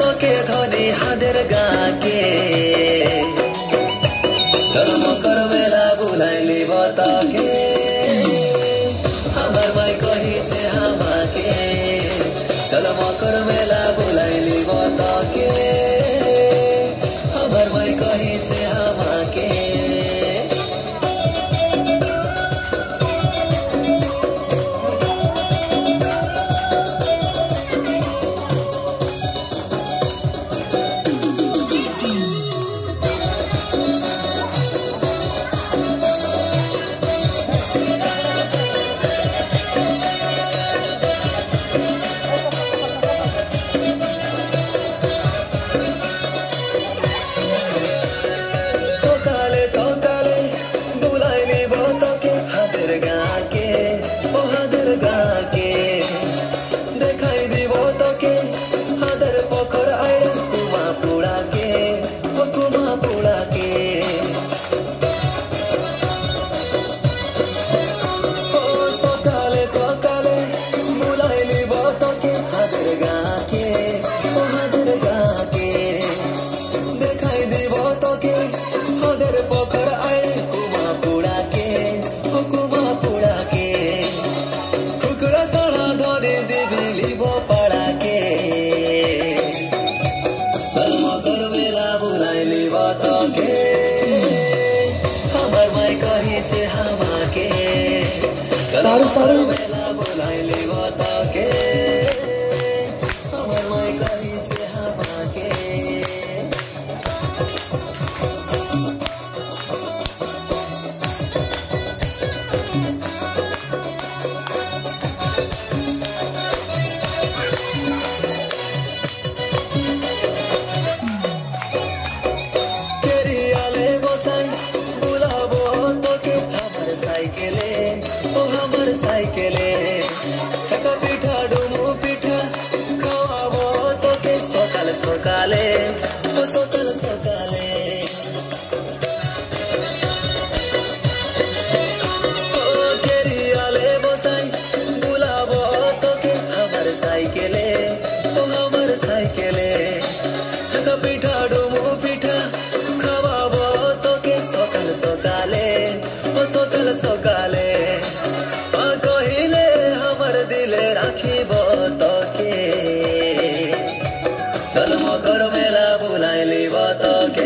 তোকে ধনী হাদের গাকে চল মকর মেলা বুলাইলিব তোকে আমার মাই কহিছে আমাকে চল মকর মেলা বুলাইলিব তোকে আমার মাই কহিছে আমাকে Sorry, sorry. साइकेले छका पिठा डुमु पिठा खावाबो तोके सकाले सकाले ओ सकाले सकाले ओ केरियाले बसाई बुलाबो तोके हमर साइकेले ओ हमर साइकेले छका पिठा डुमु पिठा खावाबो तोके सकाले सकाले ओ सकाले सकाले दिले राखिब तोके चल मकर मेला बुलाइलिब तोके।